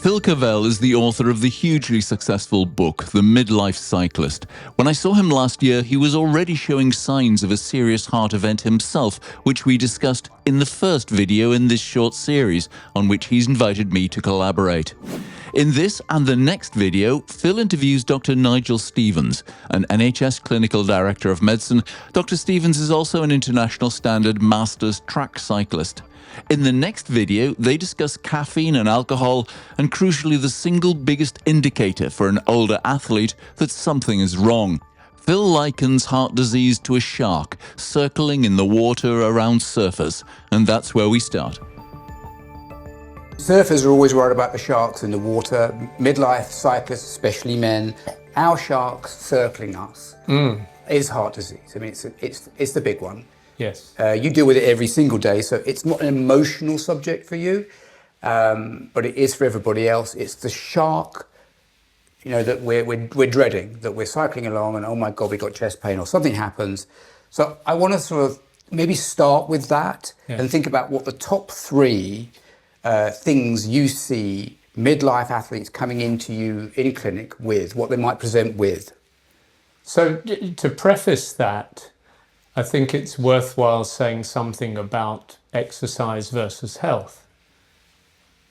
Phil Cavell is the author of the hugely successful book, The Midlife Cyclist. When I saw him last year, he was already showing signs of a serious heart event himself, which we discussed in the first video in this short series, on which he's invited me to collaborate. In this and the next video, Phil interviews Dr Nigel Stephens, an NHS Clinical Director of Medicine. Dr Stephens is also an International Standard Masters track cyclist. In the next video, they discuss caffeine and alcohol, and crucially the single biggest indicator for an older athlete that something is wrong. Phil likens heart disease to a shark circling in the water around surfers, and that's where we start. Surfers are always worried about the sharks in the water. Midlife cyclists, especially men, our sharks circling us is heart disease. I mean, it's the big one. Yes. You deal with it every single day, so it's not an emotional subject for you, but it is for everybody else. It's the shark, you know, that we're dreading, that we're cycling along and, oh my God, we got chest pain or something happens. So I want to sort of maybe start with that and think about what the top three things you see midlife athletes coming into you in clinic with, what they might present with. So to preface that, I think it's worthwhile saying something about exercise versus health.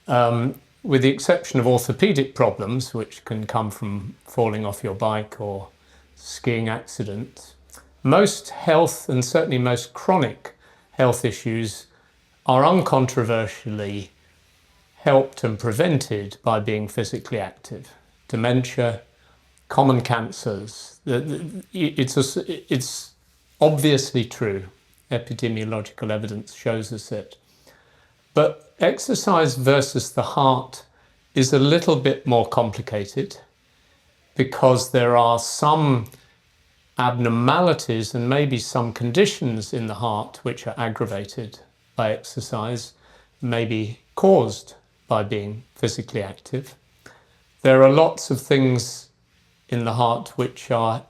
With the exception of orthopedic problems, which can come from falling off your bike or skiing accidents, most health and certainly most chronic health issues are uncontroversially helped and prevented by being physically active. Dementia, common cancers, it's obviously true. Epidemiological evidence shows us it. But exercise versus the heart is a little bit more complicated because there are some abnormalities and maybe some conditions in the heart which are aggravated by exercise, maybe caused by being physically active. There are lots of things in the heart which are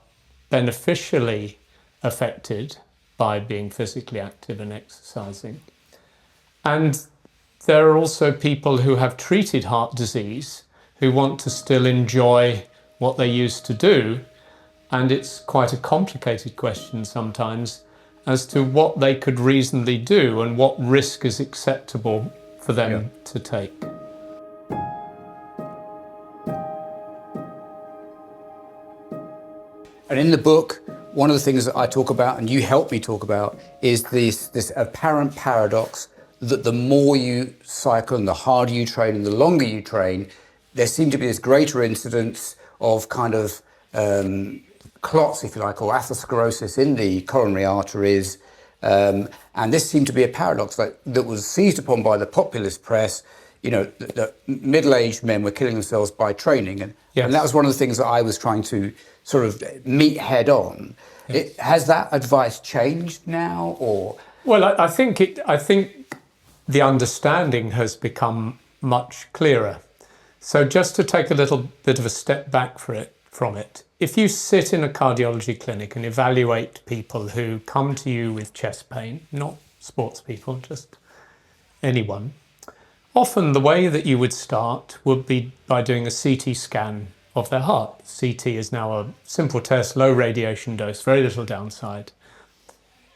beneficially affected by being physically active and exercising. And there are also people who have treated heart disease who want to still enjoy what they used to do. And it's quite a complicated question sometimes as to what they could reasonably do and what risk is acceptable for them to take. And in the book, one of the things that I talk about, and you help me talk about, is this apparent paradox that the more you cycle and the harder you train and the longer you train, there seems to be this greater incidence of kind of clots, if you like, or atherosclerosis in the coronary arteries. And this seemed to be a paradox that was seized upon by the populist press. You know, that middle-aged men were killing themselves by training. And that was one of the things that I was trying to sort of meet head on. Yes. Has that advice changed now, or? Well, I think the understanding has become much clearer. So just to take a little bit of a step back from it, if you sit in a cardiology clinic and evaluate people who come to you with chest pain, not sports people, just anyone, often the way that you would start would be by doing a CT scan of their heart. CT is now a simple test, low radiation dose, very little downside.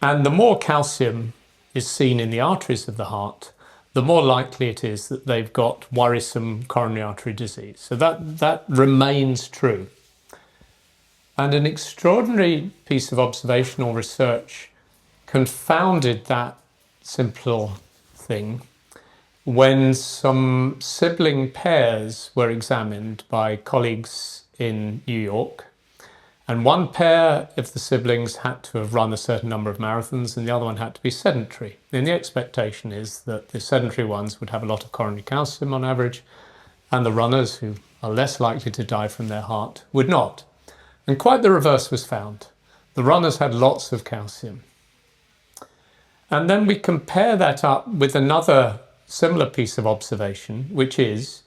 And the more calcium is seen in the arteries of the heart, the more likely it is that they've got worrisome coronary artery disease. So that remains true. And an extraordinary piece of observational research confounded that simple thing when some sibling pairs were examined by colleagues in New York. And one pair of the siblings had to have run a certain number of marathons and the other one had to be sedentary. And the expectation is that the sedentary ones would have a lot of coronary calcium on average, and the runners, who are less likely to die from their heart, would not. And quite the reverse was found. The runners had lots of calcium. And then we compare that up with another similar piece of observation, which is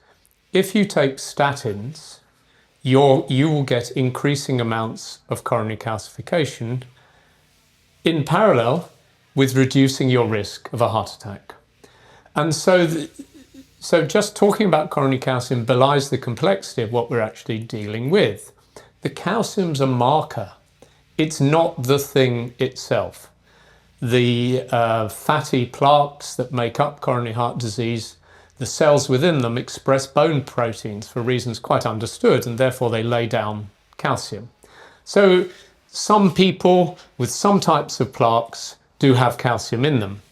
if you take statins, you will get increasing amounts of coronary calcification in parallel with reducing your risk of a heart attack. And so So just talking about coronary calcium belies the complexity of what we're actually dealing with. The calcium's a marker. It's not the thing itself. The fatty plaques that make up coronary heart disease, the cells within them express bone proteins for reasons quite understood, and therefore they lay down calcium. So some people with some types of plaques do have calcium in them.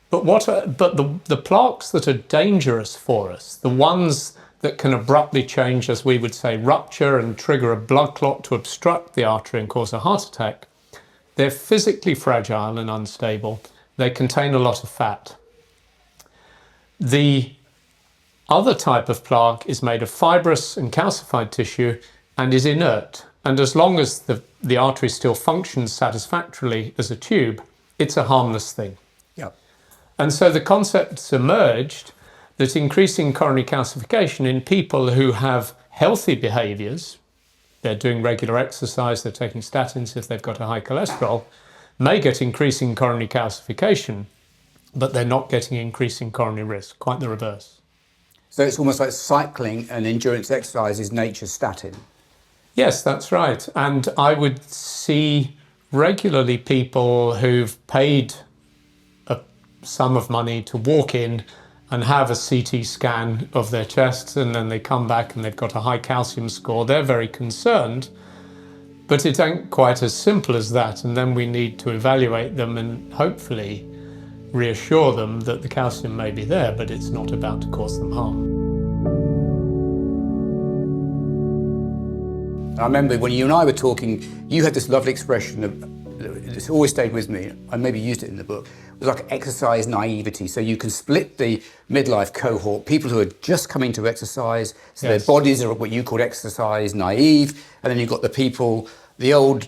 But the plaques that are dangerous for us, the ones that can abruptly change, as we would say, rupture and trigger a blood clot to obstruct the artery and cause a heart attack, they're physically fragile and unstable. They contain a lot of fat. The other type of plaque is made of fibrous and calcified tissue and is inert. And as long as the artery still functions satisfactorily as a tube, it's a harmless thing. Yep. And so the concepts emerged that increasing coronary calcification in people who have healthy behaviours, they're doing regular exercise, they're taking statins if they've got a high cholesterol, may get increasing coronary calcification, but they're not getting increasing coronary risk, quite the reverse. So it's almost like cycling and endurance exercise is nature's statin. Yes, that's right. And I would see regularly people who've paid a sum of money to walk in and have a CT scan of their chests, and then they come back and they've got a high calcium score. They're very concerned, but it ain't quite as simple as that. And then we need to evaluate them and hopefully reassure them that the calcium may be there, but it's not about to cause them harm. I remember when you and I were talking, you had this lovely expression of, it's always stayed with me, I maybe used it in the book, it was like exercise naivety. So you can split the midlife cohort, people who are just coming to exercise, so Yes. their bodies are what you called exercise naive, and then you've got the people, the old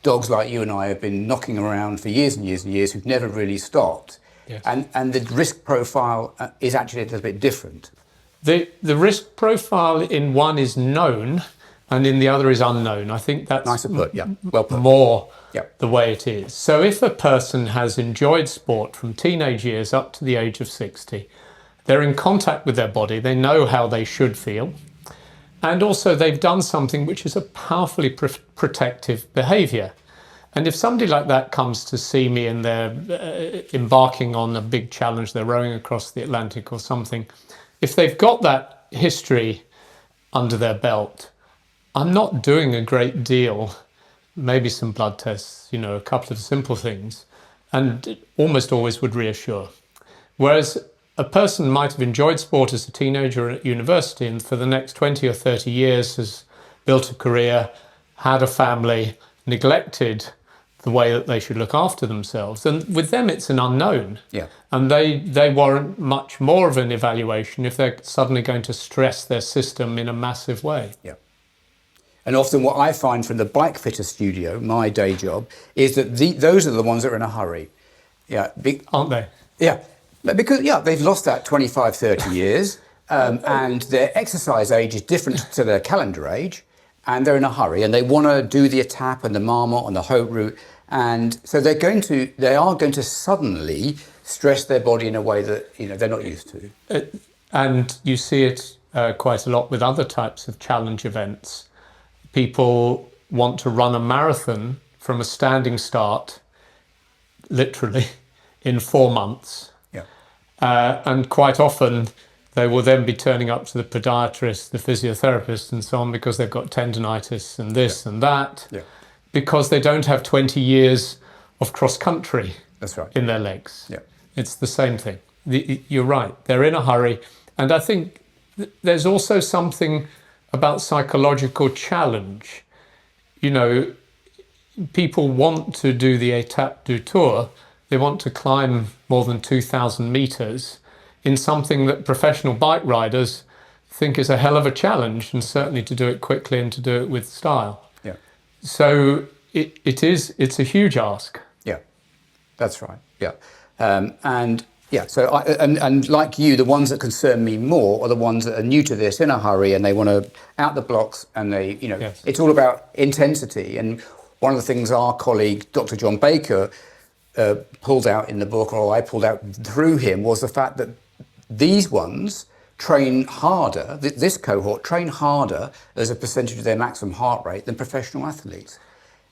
dogs like you and I have been knocking around for years and years and years who've never really stopped. Yes. And the risk profile is actually a little bit different. The risk profile in one is known and in the other is unknown. I think that's Nice to put, yeah, well put. more Yep. the way it is. So if a person has enjoyed sport from teenage years up to the age of 60, they're in contact with their body, they know how they should feel, and also they've done something which is a powerfully protective behaviour. And if somebody like that comes to see me and they're embarking on a big challenge, they're rowing across the Atlantic or something, if they've got that history under their belt, I'm not doing a great deal, maybe some blood tests, a couple of simple things, and it almost always would reassure. Whereas a person might have enjoyed sport as a teenager at university and for the next 20 or 30 years has built a career, had a family, neglected the way that they should look after themselves. And with them, it's an unknown. Yeah. And they warrant much more of an evaluation if they're suddenly going to stress their system in a massive way. Yeah. And often what I find from the bike fitter studio, my day job, is that those are the ones that are in a hurry. Yeah. Aren't they? Yeah. Because, they've lost that 25, 30 years, and their exercise age is different to their calendar age, and they're in a hurry, and they want to do the Etap and the Marmot and the Haute route, and so they are going to suddenly stress their body in a way that, they're not used to. And you see it quite a lot with other types of challenge events. People want to run a marathon from a standing start, literally, in 4 months. Yeah. And quite often they will then be turning up to the podiatrist, the physiotherapist and so on because they've got tendonitis and this and that, because they don't have 20 years of cross-country That's right. in their legs. Yeah. It's the same thing. You're right. They're in a hurry. And I think there's also something about psychological challenge. People want to do the Étape du Tour. They want to climb more than 2,000 meters in something that professional bike riders think is a hell of a challenge, and certainly to do it quickly and to do it with style. Yeah. So it's a huge ask. Yeah, that's right. Yeah. So and like you, the ones that concern me more are the ones that are new to this, in a hurry, and they want to out the blocks, and they, Yes. It's all about intensity. And one of the things our colleague, Dr. John Baker, pulled out in the book, or I pulled out through him, was the fact that these ones train harder, this cohort train harder as a percentage of their maximum heart rate than professional athletes.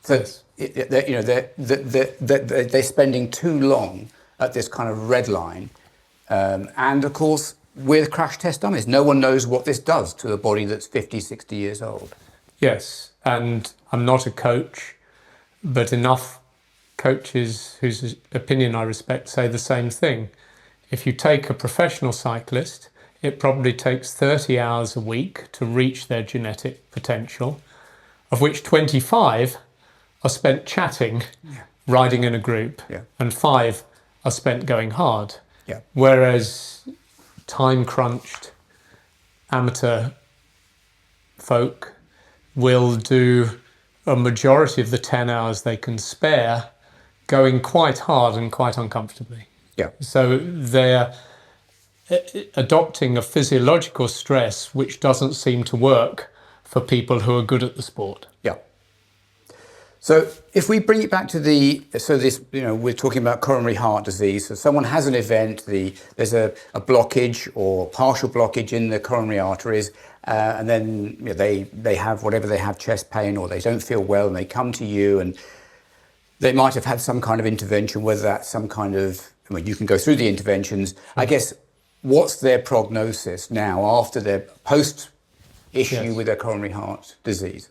So Yes. they're spending too long at this kind of red line. And of course, we're crash test dummies. No one knows what this does to a body that's 50, 60 years old. Yes, and I'm not a coach, but enough coaches whose opinion I respect say the same thing. If you take a professional cyclist, it probably takes 30 hours a week to reach their genetic potential, of which 25 are spent chatting, riding in a group, and 5 are spent going hard. Yeah. Whereas time-crunched amateur folk will do a majority of the 10 hours they can spare going quite hard and quite uncomfortably. Yeah. So they're adopting a physiological stress which doesn't seem to work for people who are good at the sport. Yeah. So if we bring it back to we're talking about coronary heart disease. So someone has an event, there's a blockage or partial blockage in the coronary arteries, and then they have whatever they have, chest pain, or they don't feel well, and they come to you, and they might have had some kind of intervention, whether that's some kind of, you can go through the interventions. I guess, what's their prognosis now after their post-issue with their coronary heart disease?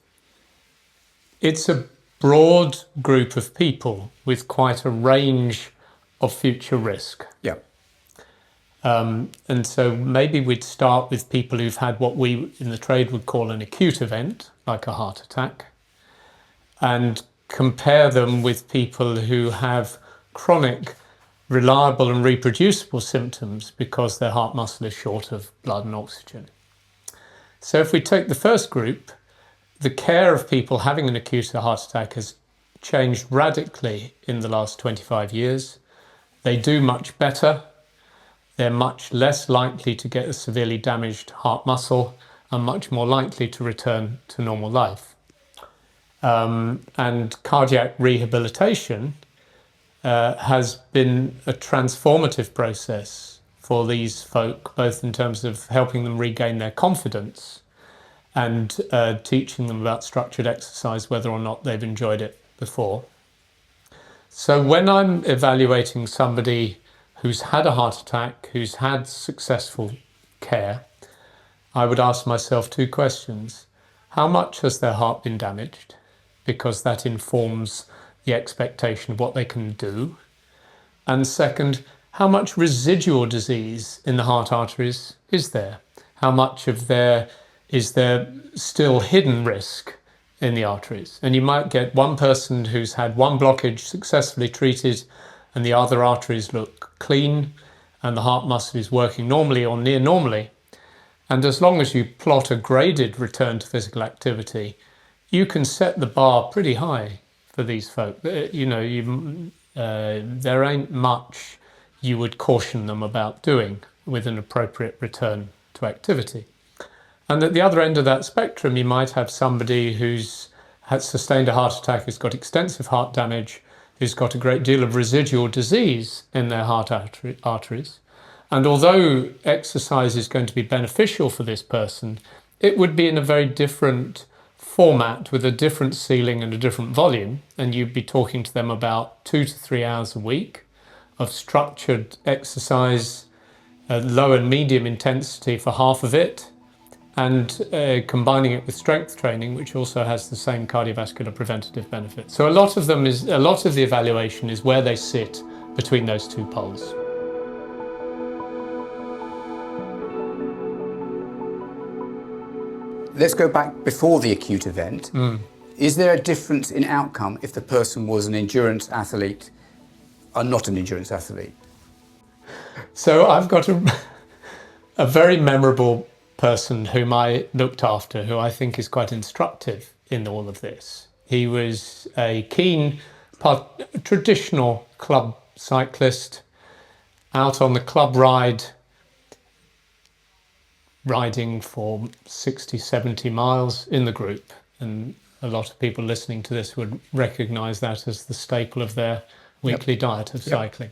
It's a broad group of people with quite a range of future risk. Yeah. And so maybe we'd start with people who've had what we in the trade would call an acute event, like a heart attack, and compare them with people who have chronic, reliable and reproducible symptoms because their heart muscle is short of blood and oxygen. So if we take the first group, the care of people having an acute heart attack has changed radically in the last 25 years. They do much better. They're much less likely to get a severely damaged heart muscle and much more likely to return to normal life. And cardiac rehabilitation has been a transformative process for these folk, both in terms of helping them regain their confidence and teaching them about structured exercise, whether or not they've enjoyed it before. So when I'm evaluating somebody who's had a heart attack, who's had successful care, I would ask myself 2 questions. How much has their heart been damaged? Because that informs the expectation of what they can do. And second, how much residual disease in the heart arteries is there? How much of is there still hidden risk in the arteries? And you might get one person who's had one blockage successfully treated and the other arteries look clean and the heart muscle is working normally or near normally. And as long as you plot a graded return to physical activity, you can set the bar pretty high for these folk. There ain't much you would caution them about doing with an appropriate return to activity. And at the other end of that spectrum, you might have somebody who's had sustained a heart attack, who's got extensive heart damage, who's got a great deal of residual disease in their heart arteries. And although exercise is going to be beneficial for this person, it would be in a very different format with a different ceiling and a different volume. And you'd be talking to them about 2 to 3 hours a week of structured exercise, low and medium intensity for half of it, and combining it with strength training, which also has the same cardiovascular preventative benefits. So a lot of the evaluation is where they sit between those 2 poles. Let's go back before the acute event. Is there a difference in outcome if the person was an endurance athlete or not an endurance athlete? So I've got a very memorable person whom I looked after, who I think is quite instructive in all of this. He was a keen, traditional club cyclist, out on the club ride, riding for 60, 70 miles in the group. And a lot of people listening to this would recognise that as the staple of their weekly diet of cycling.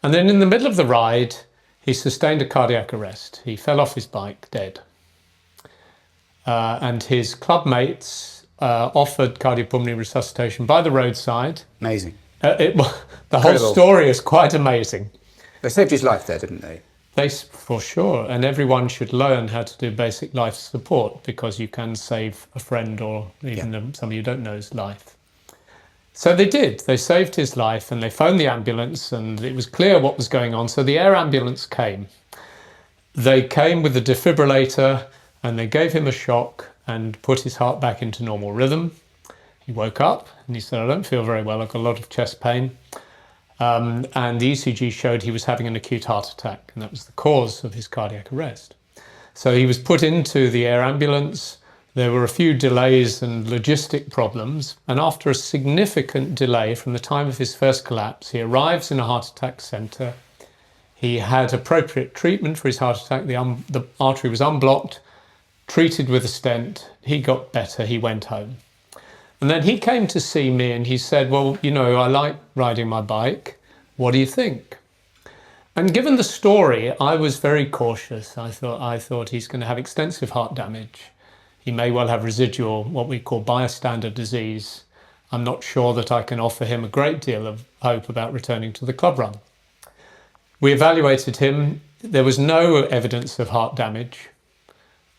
And then in the middle of the ride, he sustained a cardiac arrest. He fell off his bike, dead. And his club mates offered cardiopulmonary resuscitation by the roadside. Amazing. The whole story is quite amazing. They saved his life there, didn't they? For sure. And everyone should learn how to do basic life support, because you can save a friend or even somebody you don't know's life. So they did. They saved his life, and they phoned the ambulance, and it was clear what was going on. So the air ambulance came. They came with the defibrillator, and they gave him a shock and put his heart back into normal rhythm. He woke up and he said, I don't feel very well. I've got a lot of chest pain. And the ECG showed he was having an acute heart attack, and that was the cause of his cardiac arrest. So he was put into the air ambulance. There were a few delays and logistic problems. And after a significant delay from the time of his first collapse, he arrives in a heart attack centre. He had appropriate treatment for his heart attack. The artery was unblocked, treated with a stent. He got better. He went home. And then he came to see me and he said, well, you know, I like riding my bike. What do you think? And given the story, I was very cautious. I thought he's going to have extensive heart damage. He may well have residual, what we call bystander disease. I'm not sure that I can offer him a great deal of hope about returning to the club run. We evaluated him. There was no evidence of heart damage.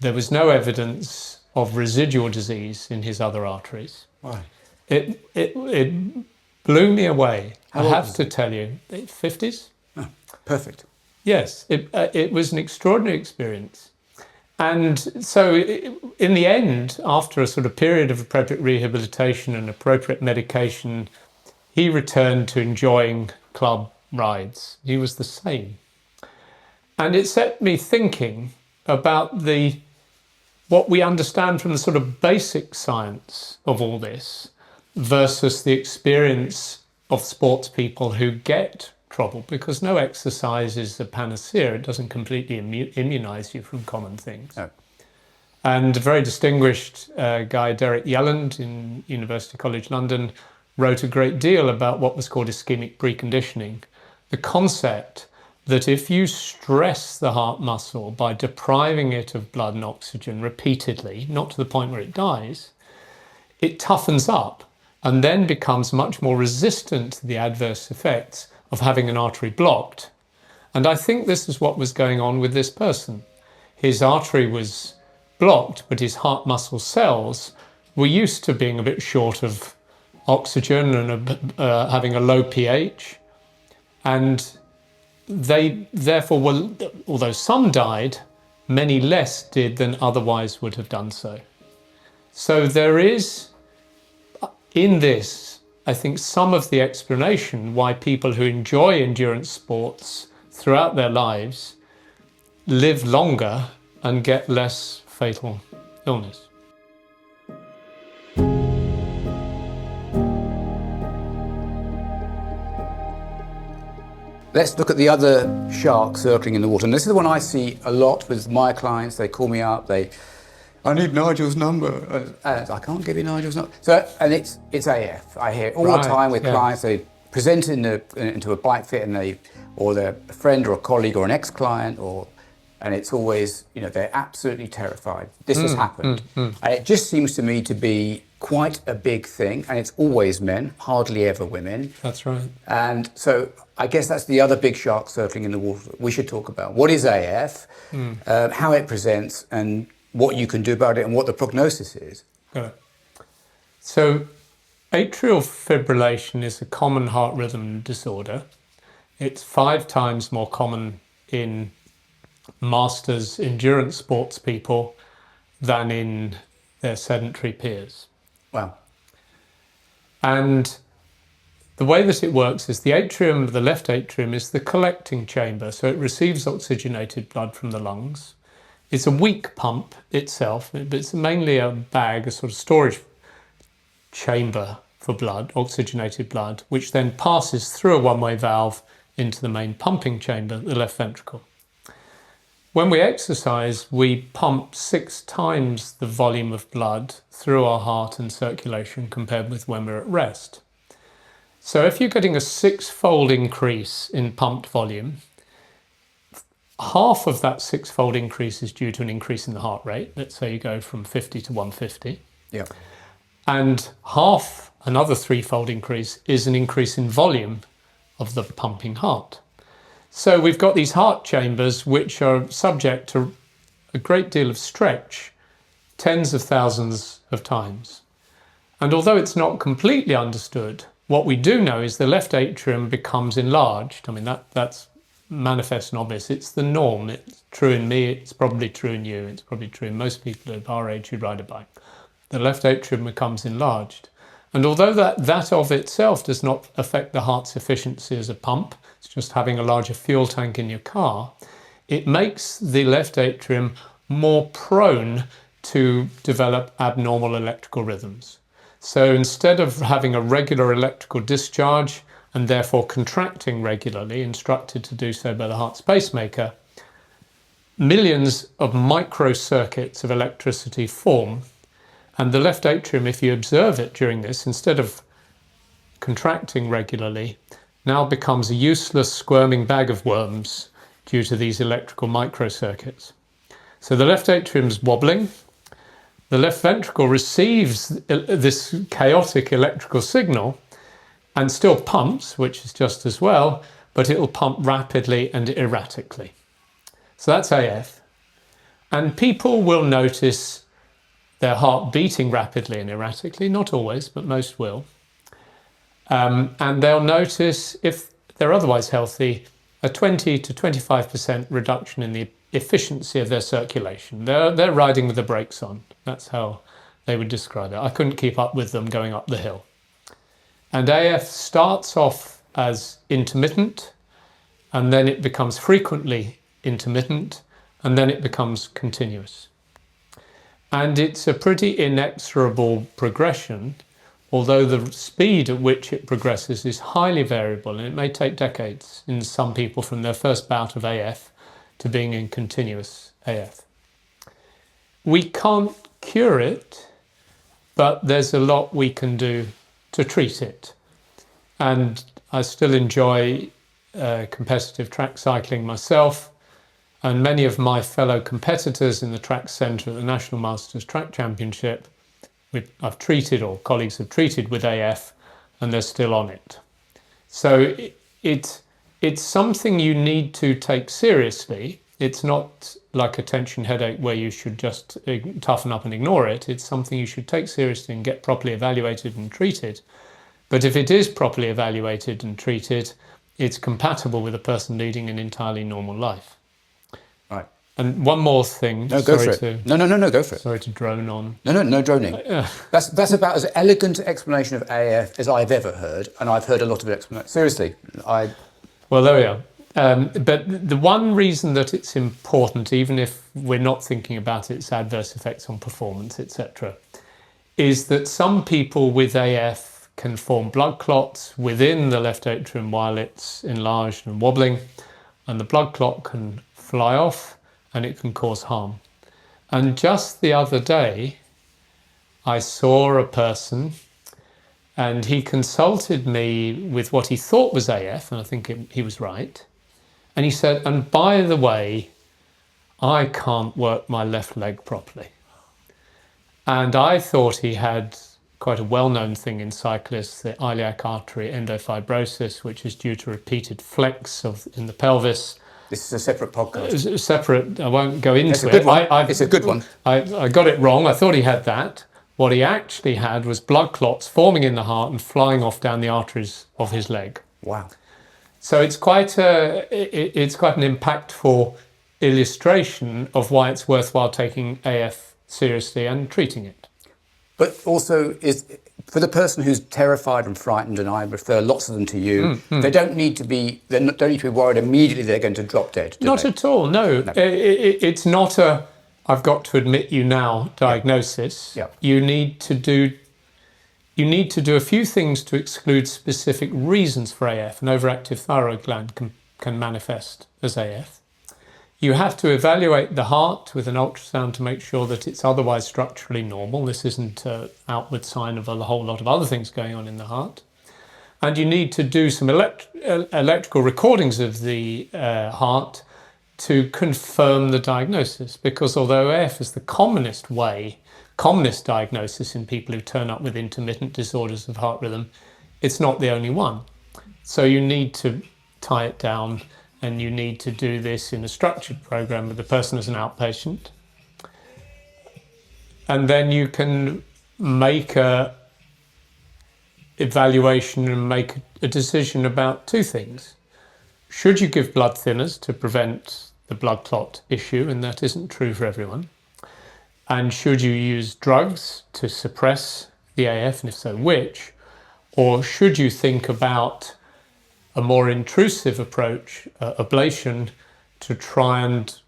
There was no evidence of residual disease in his other arteries. Why? It blew me away. I have to tell you, 50s? Oh, perfect. Yes, it was an extraordinary experience. And so in the end, after a sort of period of appropriate rehabilitation and appropriate medication, he returned to enjoying club rides. He was the same. And it set me thinking about what we understand from the sort of basic science of all this versus the experience of sports people who get trouble, because no exercise is a panacea. It doesn't completely immunize you from common things. No. And a very distinguished guy, Derek Yelland in University College London, wrote a great deal about what was called ischemic preconditioning, the concept that if you stress the heart muscle by depriving it of blood and oxygen repeatedly, not to the point where it dies, it toughens up and then becomes much more resistant to the adverse effects of having an artery blocked. And I think this is what was going on with this person. His artery was blocked, but his heart muscle cells were used to being a bit short of oxygen and having a low pH. And they therefore were, although some died, many less did than otherwise would have done so. So there is, in this, I think, some of the explanation why people who enjoy endurance sports throughout their lives live longer and get less fatal illness. Let's look at the other shark circling in the water. And this is the one I see a lot with my clients. They call me up, I need Nigel's number. I can't give you Nigel's number. So, and it's AF. I hear it all the time with clients. They present into a bike fit and or their friend or a colleague or an ex-client, and it's always, they're absolutely terrified. This has happened. And it just seems to me to be quite a big thing, and it's always men, hardly ever women. That's right. And so I guess that's the other big shark circling in the water we should talk about. What is AF, how it presents, and what you can do about it, and what the prognosis is. Got it. So atrial fibrillation is a common heart rhythm disorder. It's 5 times more common in masters endurance sports people than in their sedentary peers. Wow. And the way that it works is the atrium, the left atrium, is the collecting chamber. So it receives oxygenated blood from the lungs. It's a weak pump itself, but it's mainly a bag, a sort of storage chamber for blood, oxygenated blood, which then passes through a one-way valve into the main pumping chamber, the left ventricle. When we exercise, we pump 6 times the volume of blood through our heart and circulation compared with when we're at rest. So if you're getting a 6-fold increase in pumped volume, half of that six-fold increase is due to an increase in the heart rate. Let's say you go from 50 to 150. Yeah. And half, another threefold increase, is an increase in volume of the pumping heart. So we've got these heart chambers which are subject to a great deal of stretch, tens of thousands of times. And although it's not completely understood, what we do know is the left atrium becomes enlarged. I mean, that's manifest and obvious. It's the norm. It's true in me. It's probably true in you. It's probably true in most people of our age who ride a bike. The left atrium becomes enlarged. And although that of itself does not affect the heart's efficiency as a pump, it's just having a larger fuel tank in your car, it makes the left atrium more prone to develop abnormal electrical rhythms. So instead of having a regular electrical discharge and therefore contracting regularly, instructed to do so by the heart's pacemaker, millions of microcircuits of electricity form. And the left atrium, if you observe it during this, instead of contracting regularly, now becomes a useless squirming bag of worms due to these electrical microcircuits. So the left atrium's wobbling. The left ventricle receives this chaotic electrical signal and still pumps, which is just as well, but it will pump rapidly and erratically. So that's AF. And people will notice their heart beating rapidly and erratically, not always, but most will. And they'll notice, if they're otherwise healthy, a 20 to 25% reduction in the efficiency of their circulation. They're riding with the brakes on. That's how they would describe it. I couldn't keep up with them going up the hill. And AF starts off as intermittent, and then it becomes frequently intermittent, and then it becomes continuous. And it's a pretty inexorable progression, although the speed at which it progresses is highly variable, and it may take decades in some people from their first bout of AF to being in continuous AF. We can't cure it, but there's a lot we can do to treat it. And I still enjoy competitive track cycling myself, and many of my fellow competitors in the track centre at the National Masters Track Championship, I've treated, or colleagues have treated with AF, and they're still on it. So it's something you need to take seriously. It's not like a tension headache where you should just toughen up and ignore it. It's something you should take seriously and get properly evaluated and treated. But if it is properly evaluated and treated, it's compatible with a person leading an entirely normal life. Right. And one more thing. No, go for it. No, go for it. Sorry to drone on. No droning. That's about as elegant an explanation of AF as I've ever heard, and I've heard a lot of it. Seriously, Well, there we are. But the one reason that it's important, even if we're not thinking about its adverse effects on performance, etc., is that some people with AF can form blood clots within the left atrium while it's enlarged and wobbling, and the blood clot can fly off and it can cause harm. And just the other day, I saw a person, and he consulted me with what he thought was AF, and I think he was right. And he said, and by the way, I can't work my left leg properly. And I thought he had quite a well-known thing in cyclists, the iliac artery endofibrosis, which is due to repeated flex in the pelvis. This is a separate podcast. Separate, I won't go into it's a good one. It's a good one. I got it wrong. I thought he had that. What he actually had was blood clots forming in the heart and flying off down the arteries of his leg. Wow. So it's quite an impactful illustration of why it's worthwhile taking AF seriously and treating it. But also, for the person who's terrified and frightened, and I refer lots of them to you, they don't need to be worried immediately they're going to drop dead. Not at all. No. It's not a I've got to admit you now diagnosis. Yeah. You need to do a few things to exclude specific reasons for AF. An overactive thyroid gland can manifest as AF. You have to evaluate the heart with an ultrasound to make sure that it's otherwise structurally normal. This isn't an outward sign of a whole lot of other things going on in the heart. And you need to do some electrical recordings of the heart to confirm the diagnosis, because although AF is the commonest diagnosis in people who turn up with intermittent disorders of heart rhythm, it's not the only one. So you need to tie it down, and you need to do this in a structured program with the person as an outpatient. And then you can make a evaluation and make a decision about two things. Should you give blood thinners to prevent the blood clot issue? And that isn't true for everyone. And should you use drugs to suppress the AF, and if so, which? Or should you think about a more intrusive approach, ablation, to try and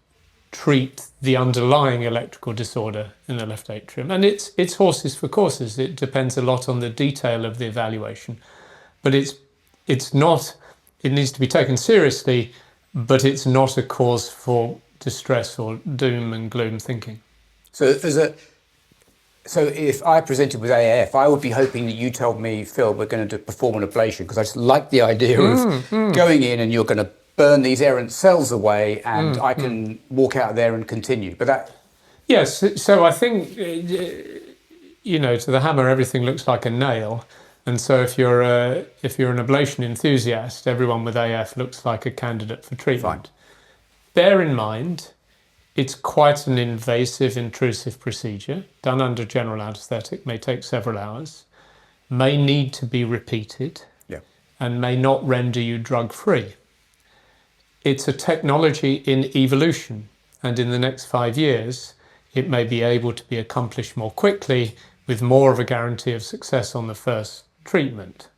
treat the underlying electrical disorder in the left atrium? And it's horses for courses. It depends a lot on the detail of the evaluation. But it's not, it needs to be taken seriously, but it's not a cause for distress or doom and gloom thinking. So if I presented with AF, I would be hoping that you told me, Phil, we're going to perform an ablation, because I just like the idea of going in and you're going to burn these errant cells away, and I can walk out there and continue. But that... Yes, so I think, to the hammer, everything looks like a nail. And so if you're an ablation enthusiast, everyone with AF looks like a candidate for treatment. Fine. Bear in mind, it's quite an invasive, intrusive procedure, done under general anaesthetic, may take several hours, may need to be repeated, and may not render you drug-free. It's a technology in evolution, and in the next 5 years, it may be able to be accomplished more quickly with more of a guarantee of success on the first treatment.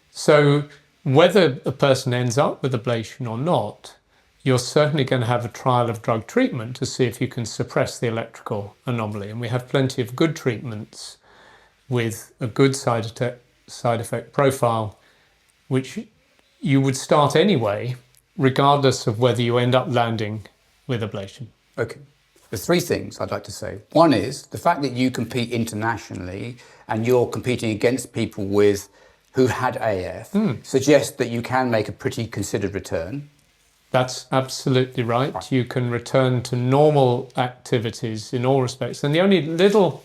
So whether a person ends up with ablation or not, you're certainly going to have a trial of drug treatment to see if you can suppress the electrical anomaly. And we have plenty of good treatments with a good side effect profile, which you would start anyway, regardless of whether you end up landing with ablation. Okay. There's three things I'd like to say. One is the fact that you compete internationally and you're competing against people who had AF suggests that you can make a pretty considered return. That's absolutely right. You can return to normal activities in all respects. And the only little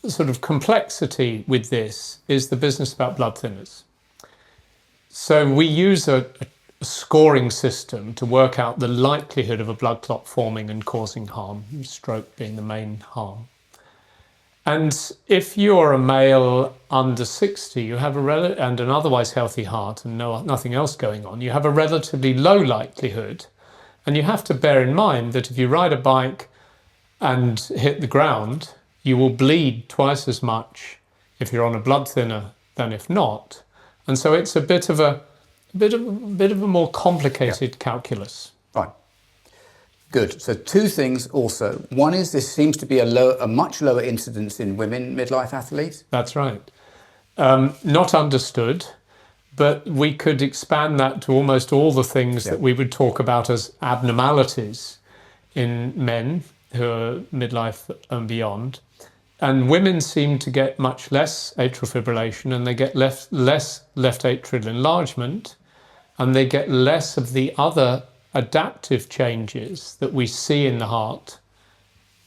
sort of complexity with this is the business about blood thinners. So we use a scoring system to work out the likelihood of a blood clot forming and causing harm, stroke being the main harm. And if you're a male under 60, you have and an otherwise healthy heart and nothing else going on, you have a relatively low likelihood. And you have to bear in mind that if you ride a bike and hit the ground, you will bleed twice as much if you're on a blood thinner than if not. And so it's a bit of a more complicated calculus. Right. Good. So two things also. One is this seems to be a much lower incidence in women midlife athletes. That's right. Not understood, but we could expand that to almost all the things that we would talk about as abnormalities in men who are midlife and beyond. And women seem to get much less atrial fibrillation, and they get less left atrial enlargement, and they get less of the other adaptive changes that we see in the heart,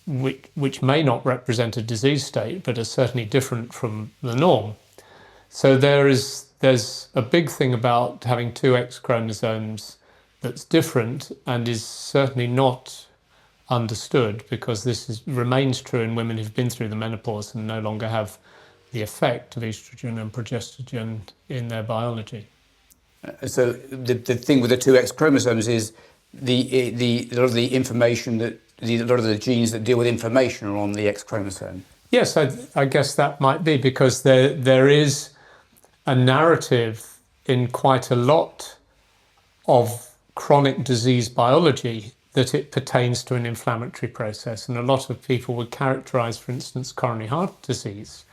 which may not represent a disease state, but are certainly different from the norm. So there's a big thing about having two X chromosomes that's different and is certainly not understood, because this remains true in women who've been through the menopause and no longer have the effect of estrogen and progesterone in their biology. So the thing with the two X chromosomes is a lot of the information a lot of the genes that deal with inflammation are on the X chromosome. Yes, I guess that might be, because there is a narrative in quite a lot of chronic disease biology that it pertains to an inflammatory process. And a lot of people would characterize, for instance, coronary heart disease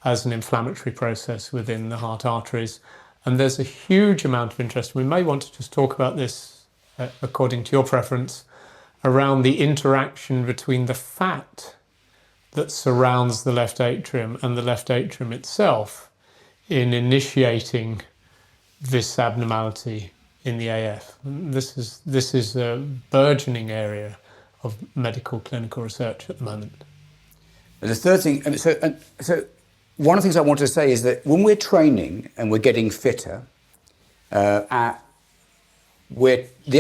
as an inflammatory process within the heart arteries. And there's a huge amount of interest. We may want to just talk about this, according to your preference, around the interaction between the fat that surrounds the left atrium and the left atrium itself in initiating this abnormality in the AF. This is a burgeoning area of medical clinical research at the moment. And the third thing, so one of the things I want to say is that when we're training and we're getting fitter, the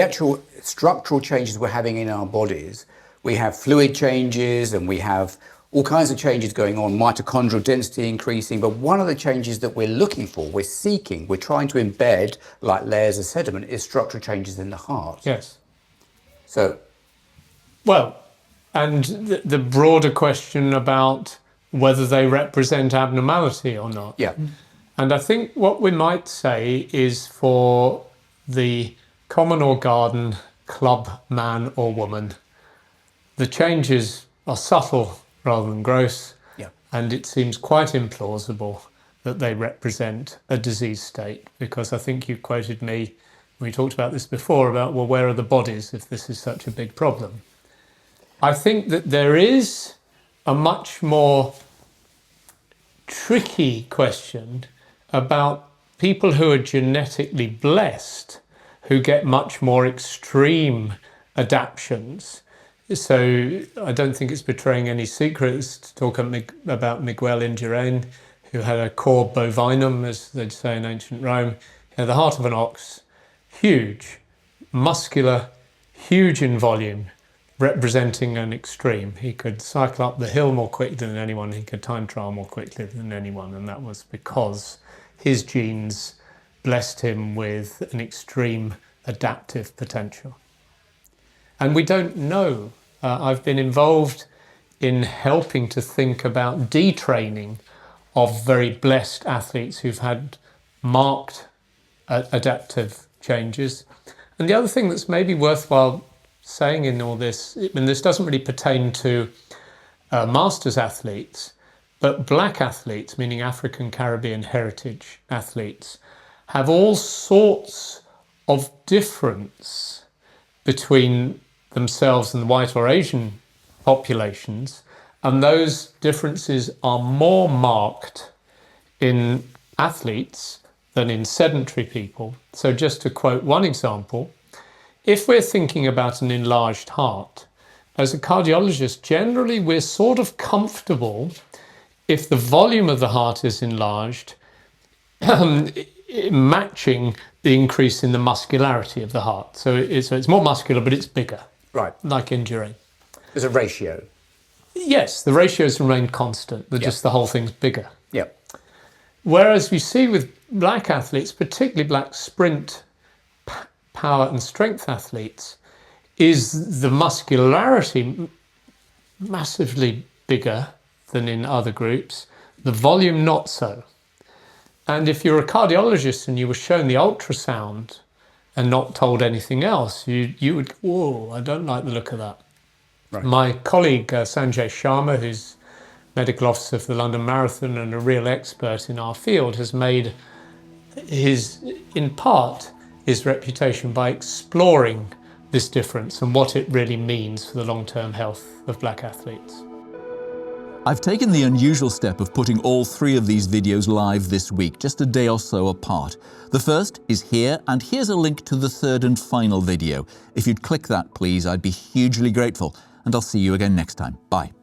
actual structural changes we're having in our bodies, we have fluid changes and we have all kinds of changes going on, mitochondrial density increasing, but one of the changes that we're looking for, we're seeking, we're trying to embed like layers of sediment is structural changes in the heart. Yes. So, well, and the broader question about whether they represent abnormality or not. yeah. And I think what we might say is for the common or garden club man or woman, the changes are subtle rather than gross, Yeah. and it seems quite implausible that they represent a disease state, because I think you quoted me, we talked about this before, about, well, where are the bodies if this is such a big problem? I think that there is a much more tricky question about people who are genetically blessed, who get much more extreme adaptations. So I don't think it's betraying any secrets to talk about Miguel Indurain, who had a cor bovinum, as they'd say in ancient Rome. He had the heart of an ox, huge, muscular, huge in volume, representing an extreme. He could cycle up the hill more quickly than anyone, he could time trial more quickly than anyone, and that was because his genes blessed him with an extreme adaptive potential. And we don't know. I've been involved in helping to think about detraining of very blessed athletes who've had marked adaptive changes. And the other thing that's maybe worthwhile saying in all this, I mean, this doesn't really pertain to Masters athletes, but black athletes, meaning African Caribbean heritage athletes, have all sorts of difference between themselves and the white or Asian populations, and those differences are more marked in athletes than in sedentary people. So just to quote one example, if we're thinking about an enlarged heart, as a cardiologist, generally we're sort of comfortable if the volume of the heart is enlarged, matching the increase in the muscularity of the heart. So it's more muscular, but it's bigger. Right. Like Indurain. There's a ratio. Yes, the ratios remain constant. They're just the whole thing's bigger. Yeah. Whereas we see with black athletes, particularly black sprint, power and strength athletes, is the muscularity massively bigger than in other groups, the volume not so. And if you're a cardiologist and you were shown the ultrasound and not told anything else, you would, whoa, I don't like the look of that. Right. My colleague Sanjay Sharma, who's medical officer for the London Marathon and a real expert in our field, has made in part, his reputation by exploring this difference and what it really means for the long-term health of black athletes. I've taken the unusual step of putting all 3 of these videos live this week, just a day or so apart. The first is here, and here's a link to the 3rd and final video. If you'd click that, please, I'd be hugely grateful, and I'll see you again next time. Bye.